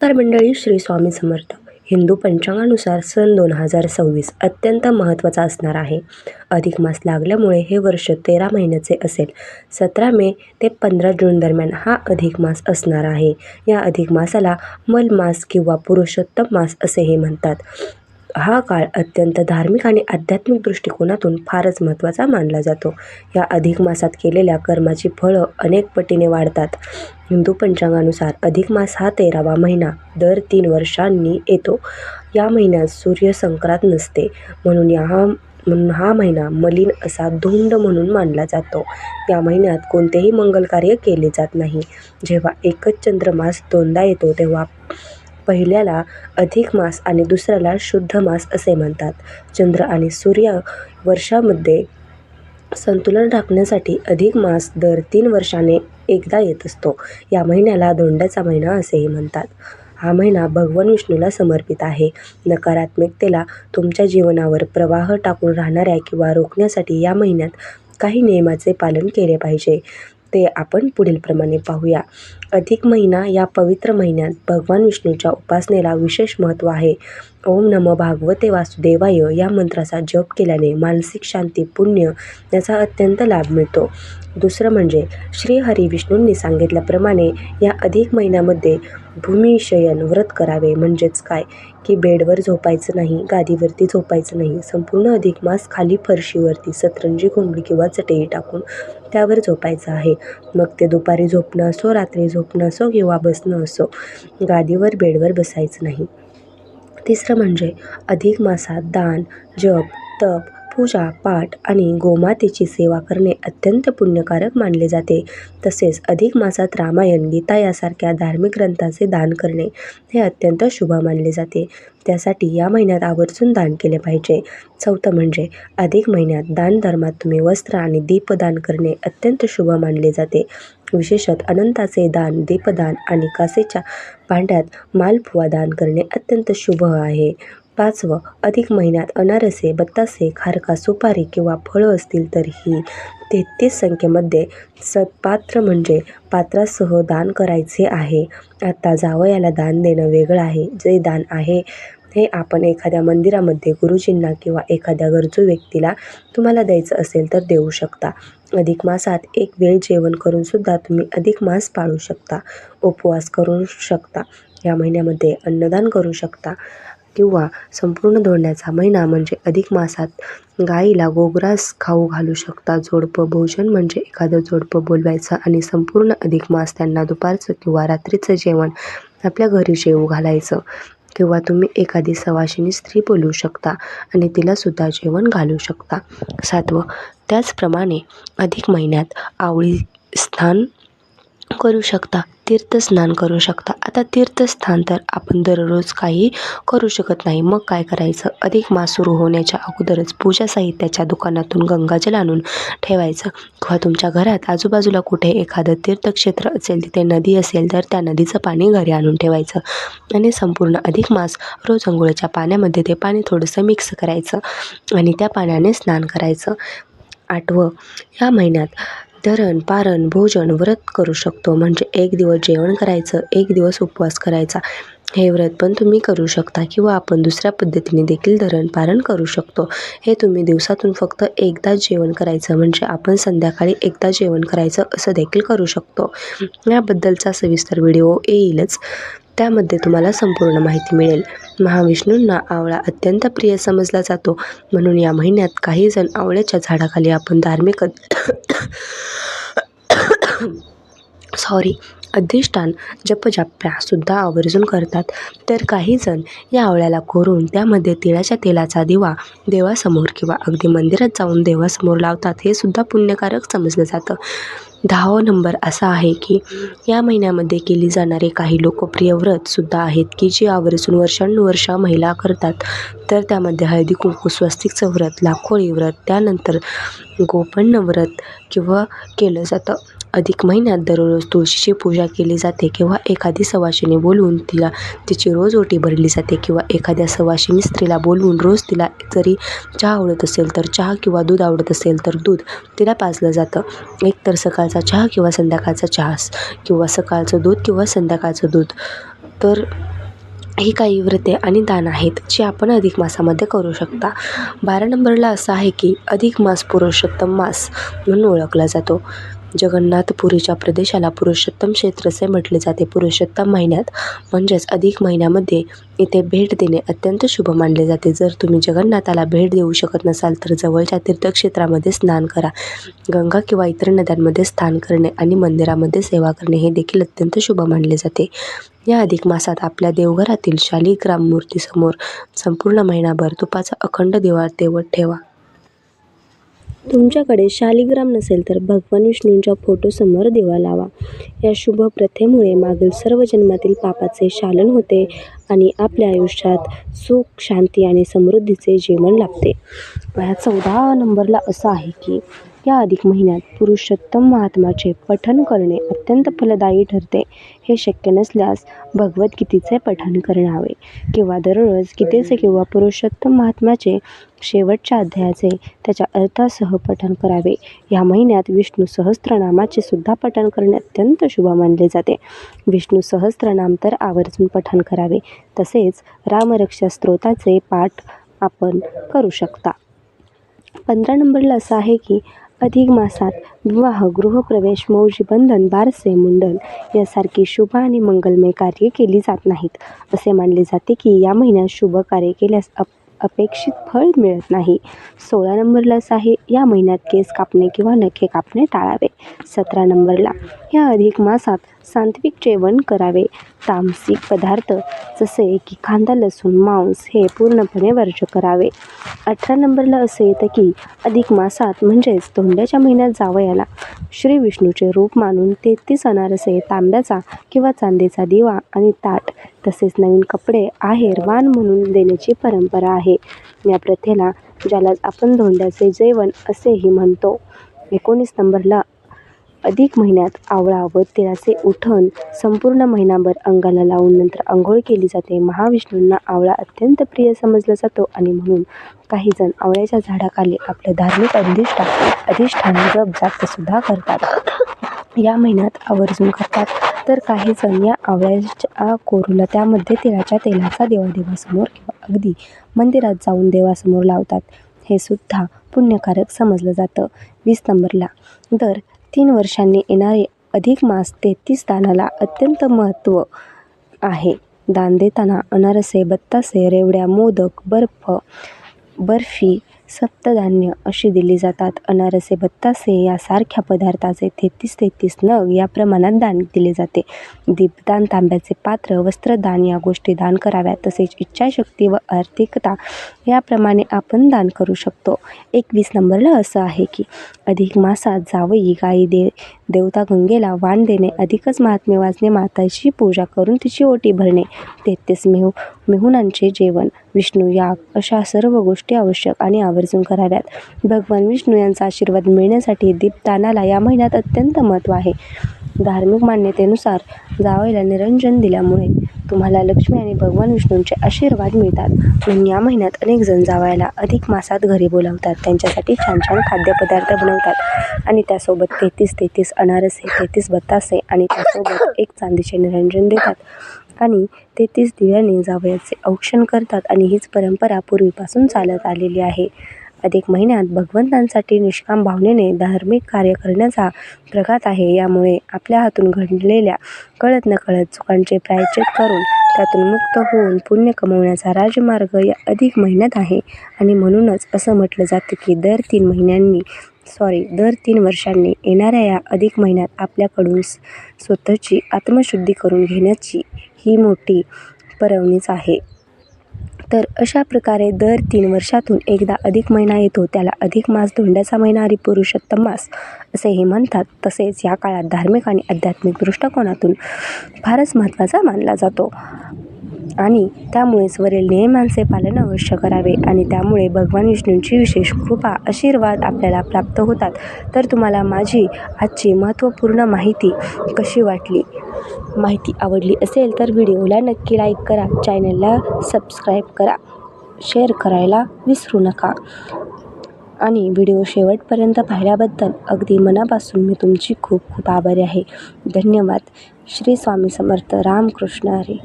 तर मंडळी, श्री स्वामी समर्थ. हिंदू पंचांगानुसार सन 2026 अत्यंत महत्त्वाचा असणार आहे. अधिक मास लागल्यामुळे हे वर्ष 13 महिन्याचे असेल. 17 मे ते 15 जून दरम्यान हा अधिक मास असणार आहे. या अधिक मासाला मल मास किंवा पुरुषोत्तम मास असेही म्हणतात. हा काळ अत्यंत धार्मिक आणि आध्यात्मिक दृष्टिकोनातून फारच महत्त्वाचा मानला जातो. या अधिक मासात केलेल्या कर्माची फळं अनेक पटीने वाढतात. हिंदू पंचांगानुसार अधिक मास हा 13वा महिना दर 3 वर्षांनी येतो. या महिन्यात सूर्यसंक्रांत नसते, म्हणून हा महिना मलिन असा धुंड म्हणून मानला जातो. या महिन्यात कोणतेही मंगल कार्य केले जात नाही. जेव्हा एकच चंद्रमास दोनदा येतो तेव्हा पहिल्याला अधिक मास आणि दुसऱ्याला शुद्ध मास असे म्हणतात. चंद्र आणि सूर्य वर्षामध्ये संतुलन राखण्यासाठी अधिक मास दर 3 वर्षांनी एकदा येत असतो. या महिन्याला धोंड्याचा महिना असेही म्हणतात. हा महिना भगवान विष्णूला समर्पित आहे. नकारात्मकतेला तुमच्या जीवनावर प्रवाह टाकून राहणाऱ्या किंवा रोखण्यासाठी या महिन्यात काही नियमाचे पालन केले पाहिजे. ते आपण पुढीलप्रमाणे पाहूया. अधिक महिना या पवित्र महिन्यात भगवान विष्णूच्या उपासनेला विशेष महत्त्व आहे. ओम नमो भागवते वासुदेवाय या मंत्राचा जप केल्याने मानसिक शांती, पुण्य याचा अत्यंत लाभ मिळतो. दुसरं म्हणजे श्री हरी विष्णूंनी सांगितल्याप्रमाणे या अधिक महिन्यामध्ये भूमिशयन व्रत करावे. म्हणजेच काय की बेडवर झोपायचं नाही, गादीवरती झोपायचं नाही. संपूर्ण अधिक मास खाली फरशीवरती सतरंजी, घोंगडी किंवा चटई टाकून त्यावर झोपायचं आहे. मग ते दुपारी झोपणं असो, रात्री झोपणं असो किंवा बसणं असो, गादीवर बेडवर बसायचं नाही. तिसरं म्हणजे अधिक मासात दान, जप, तप, पूजा, पाठ आणि गोमातेची सेवा करणे अत्यंत पुण्यकारक मानले जाते. तसेच अधिक मासात रामायण, गीता यासारख्या धार्मिक ग्रंथाचे दान करणे हे अत्यंत शुभ मानले जाते. त्यासाठी या महिन्यात आवर्जून दान केले पाहिजे. चौथं म्हणजे अधिक महिन्यात दानधर्मात तुम्ही वस्त्र आणि दीपदान करणे अत्यंत शुभ मानले जाते. विशेषतः अनंताचे दान, दीपदान आणि काचेच्या भांड्यात मालपुवा दान करणे अत्यंत शुभ आहे. पाचवं, अधिक महिन्यात अनारसे, बत्तासे, खारका, सुपारी किंवा फळं असतील तर ही 33 संख्येमध्ये सत्पात्र म्हणजे पात्रासह दान करायचे आहे. आता जावयाला दान देणं वेगळं आहे. जे दान आहे हे आपण एखाद्या मंदिरामध्ये गुरुजींना किंवा एखाद्या गरजू व्यक्तीला तुम्हाला द्यायचं असेल तर देऊ शकता. अधिक मासात एक वेळ जेवण करून सुद्धा तुम्ही अधिक मास पाळू शकता. उपवास करू शकता. या महिन्यामध्ये अन्नदान करू शकता किंवा संपूर्ण धोंड्याचा महिना म्हणजे अधिक मासात गाईला गोग्रास खाऊ घालू शकता. जोडपं भोजन म्हणजे एखादं जोडपं बोलवायचं आणि संपूर्ण अधिक मास त्यांना दुपारचं किंवा रात्रीचं जेवण आपल्या घरी जेवू घालायचं. किंवा तुम्ही एखादी सवाशिणी स्त्री बोलवू शकता आणि तिलासुद्धा जेवण घालू शकता. सातवं, त्याचप्रमाणे अधिक महिन्यात आवळी स्नान करू शकता, तीर्थस्नान करू शकता. आता तीर्थस्थान तर आपण दररोज काही करू शकत नाही. मग काय करायचं? अधिक मास सुरू होण्याच्या अगोदरच पूजा साहित्याच्या दुकानातून गंगाजल आणून ठेवायचं किंवा तुमच्या घरात आजूबाजूला कुठे एखादं तीर्थक्षेत्र असेल, तिथे नदी असेल तर त्या नदीचं पाणी घरी आणून ठेवायचं आणि संपूर्ण अधिक मास रोज अंघोळीच्या पाण्यामध्ये ते पाणी थोडंसं मिक्स करायचं आणि त्या पाण्याने स्नान करायचं. आठवं, या महिन्यात धरण, पारण, भोजन, व्रत करू शकतो. म्हणजे एक दिवस जेवण करायचं, एक दिवस उपवास करायचा. हे व्रत पण तुम्ही करू शकता किंवा आपण दुसऱ्या पद्धतीने देखील धरण, पारण करू शकतो. हे तुम्ही दिवसातून फक्त एकदाच जेवण करायचं, म्हणजे आपण संध्याकाळी एकदा जेवण करायचं असं देखील करू शकतो. याबद्दलचा सविस्तर व्हिडिओ येईलच, त्यामध्ये तुम्हाला संपूर्ण माहिती मिळेल. महाविष्णूंना आवळा अत्यंत प्रिय समजला जातो, म्हणून या महिन्यात काही जण आवळ्याच्या झाडाखाली आपण धार्मिक अधिष्ठान जपजाप्यासुद्धा आवर्जून करतात. तर काही जण या आवळ्याला कोरून त्यामध्ये तिळाच्या तेलाचा दिवा देवासमोर किंवा अगदी मंदिरात जाऊन देवासमोर लावतात. हे सुद्धा पुण्यकारक समजलं जातं. 10वा नंबर असा आहे की या महिन्यामध्ये केली जाणारे काही लोकप्रिय व्रतसुद्धा आहेत की जी आवर्जून वर्षानुवर्ष महिला करतात. तर त्यामध्ये हळदी कुंकू, स्वस्तिकचं व्रत, लाखोळी व्रत, त्यानंतर गोपण्य व्रत किंवा केलं जातं. अधिक महिन्यात दररोज तुळशीची पूजा केली जाते किंवा एखादी सवाशिणी बोलवून तिची रोज ओटी भरली जाते किंवा एखाद्या सवाशिणी स्त्रीला बोलवून रोज तिला जरी चहा आवडत असेल तर चहा किंवा दूध आवडत असेल तर दूध तिला पाजलं जातं. एक तर सकाळचा चहा किंवा संध्याकाळचा चहा किंवा सकाळचं दूध किंवा संध्याकाळचं दूध तर ही काही व्रते आणि दान आहेत जी आपण अधिक मासामध्ये करू शकता. 12 नंबरला असं आहे की अधिक मास पुरुषोत्तम मास म्हणून ओळखला जातो. जगन्नाथपुरीच्या प्रदेशाला पुरुषोत्तम क्षेत्र असे म्हटले जाते. पुरुषोत्तम महिन्यात म्हणजेच अधिक महिन्यामध्ये इथे भेट देणे अत्यंत शुभ मानले जाते. जर तुम्ही जगन्नाथाला भेट देऊ शकत नसाल तर जवळच्या तीर्थक्षेत्रामध्ये स्नान करा. गंगा किंवा इतर नद्यांमध्ये स्नान करणे आणि मंदिरामध्ये सेवा करणे हे देखील अत्यंत शुभ मानले जाते. या अधिक मासात आपल्या देवघरातील शालिग्राम मूर्तीसमोर संपूर्ण महिनाभर तुपाचा अखंड दिवा तेवत ठेवा. तुमच्याकडे शालिग्राम नसेल तर भगवान विष्णूंच्या फोटोसमोर दिवा लावा. या शुभ प्रथेमुळे मागील सर्व जन्मातील पापाचे शालन होते आणि आपल्या आयुष्यात सुख, शांती आणि समृद्धीचे जीवन लाभते. 14 नंबरला असं आहे की या अधिक महिन्यात पुरुषोत्तम महात्म्याचे पठण करणे अत्यंत फलदायी ठरते. हे शक्य नसल्यास भगवद्गीतेचे पठण करावे किंवा दररोज गीतेचे किंवा पुरुषोत्तम महात्म्याचे शेवटच्या अध्यायाचे त्याच्या अर्थासह पठण करावे. या महिन्यात विष्णू सहस्त्रनामाचे सुद्धा पठण करणे अत्यंत शुभ मानले जाते. विष्णू सहस्त्रनाम तर आवर्जून पठण करावे. तसेच रामरक्षा स्तोत्राचे पाठ आपण करू शकता. 15 नंबरला असं आहे की अधिक मासात विवाह, गृहप्रवेश, मौजी बंधन, बारसे, मुंडन यासारखी शुभ आणि मंगलमय कार्ये केली जात नाहीत. असे मानले जाते की या महिन्यात शुभ कार्य केल्यास अपेक्षित फळ मिळत नाही. 16 नंबरला असं आहे या महिन्यात केस कापणे किंवा नखे कापणे टाळावे. 17 नंबरला या अधिक मासात सात्विक जेवण करावे. तामसिक पदार्थ जसे की कांदा, लसूण, मांस हे पूर्णपणे वर्ज्य करावे. 18 नंबरला असं येतं की अधिक मासात म्हणजेच धोंड्याच्या महिन्यात जावयाला श्री विष्णूचे रूप मानून 33 अनारसे, तांब्याचा किंवा चांदीचा दिवा आणि ताट तसेच नवीन कपडे आहेर वाण म्हणून देण्याची परंपरा आहे. या प्रथेला ज्याला आपण धोंड्याचे जेवण असेही म्हणतो. 19 नंबरला अधिक महिन्यात आवळा व तिळाचे उठण संपूर्ण महिनाभर अंगाला लावून नंतर आंघोळ केली जाते. महाविष्णूंना आवळा अत्यंत प्रिय समजला जातो आणि म्हणून काही जण आवळ्याच्या झाडाखाली आपलं धार्मिक अधिष्ठान जप जाप सुद्धा करतात. या महिन्यात आवर्जून करतात. तर काही जण या आवळ्याच्या कोरूला त्यामध्ये तिळाच्या तेलाचा दिवा देवासमोर किंवा अगदी मंदिरात जाऊन देवासमोर लावतात. हे सुद्धा पुण्यकारक समजलं जातं. 20 नंबरला दर 3 वर्षांनी येणारे अधिक मास 33 दानाला अत्यंत महत्त्व आहे. दान देताना अनारसे, बत्तासे, रेवड्या, मोदक, बर्फी, सप्तधान्य अशी दिली जातात. अनारसे, बत्तासे यासारख्या पदार्थाचे 33 नग या प्रमाणात दान दिले जाते. दीपदान, तांब्याचे पात्र, वस्त्रदान या गोष्टी दान कराव्यात. तसेच इच्छाशक्ती व आर्थिकता याप्रमाणे आपण दान करू शकतो. 21 नंबरला असं आहे की अधिक मासात जावई गायी देवता गंगेला वाण देणे, अधिकच महात्म्य वाचणे, माताची पूजा करून तिची ओटी भरणे, 33 मेहुणांचे जेवण, विष्णू याग अशा सर्व गोष्टी आवश्यक आणि आवर्जून कराव्यात. भगवान विष्णू यांचा आशीर्वाद मिळण्यासाठी दीपदानाला या महिन्यात अत्यंत महत्त्व आहे. धार्मिक मान्यतेनुसार जावयाला निरंजन दिल्यामुळे तुम्हाला लक्ष्मी आणि भगवान विष्णूंचे आशीर्वाद मिळतात. म्हणून या महिन्यात अनेक जण जावयाला अधिक मासात घरी बोलावतात. त्यांच्यासाठी छान छान खाद्यपदार्थ बनवतात आणि त्यासोबत 33 अनारसे, 33 बत्तासे आणि त्यासोबत एक चांदीचे निरंजन देतात आणि 33 दिव्यांनी जावयाचे औक्षण करतात आणि हीच परंपरा पूर्वीपासून चालत आलेली आहे. अधिक महिन्यात भगवंतांसाठी निष्काम भावनेने धार्मिक कार्य करण्याचा प्रघात आहे. यामुळे आपल्या हातून घडलेल्या कळत नकळत चुकांचे प्रायश्चित्त करून त्यातून मुक्त होऊन पुण्य कमवण्याचा राजमार्ग या अधिक महिन्यात आहे. आणि म्हणूनच असं म्हटलं जातं की दर 3 वर्षांनी येणाऱ्या या अधिक महिन्यात आपल्याकडून स्वतःची आत्मशुद्धी करून घेण्याची ही मोठी पर्वणीच आहे. तर अशा प्रकारे दर 3 वर्षातून एकदा अधिक महिना येतो. त्याला अधिक मास, धोंड्याचा महिना आणि पुरुषोत्तम मास असेही म्हणतात. तसेच या काळात धार्मिक आणि आध्यात्मिक दृष्टिकोनातून फारच महत्त्वाचा मानला जातो आणि त्यामुळेच वरील नियमांचे पालन अवश्य करावे आणि त्यामुळे भगवान विष्णूंची विशेष कृपा, आशीर्वाद आपल्याला प्राप्त होतात. तर तुम्हाला माझी आजची महत्त्वपूर्ण माहिती कशी वाटली? माहिती आवडली असेल तर व्हिडिओला नक्की लाईक करा, चॅनलला सबस्क्राईब करा, शेअर करायला विसरू नका आणि व्हिडिओ शेवटपर्यंत पाहिल्याबद्दल अगदी मनापासून मी तुमची खूप खूप आभारी आहे. धन्यवाद. श्री स्वामी समर्थ. रामकृष्ण हरी.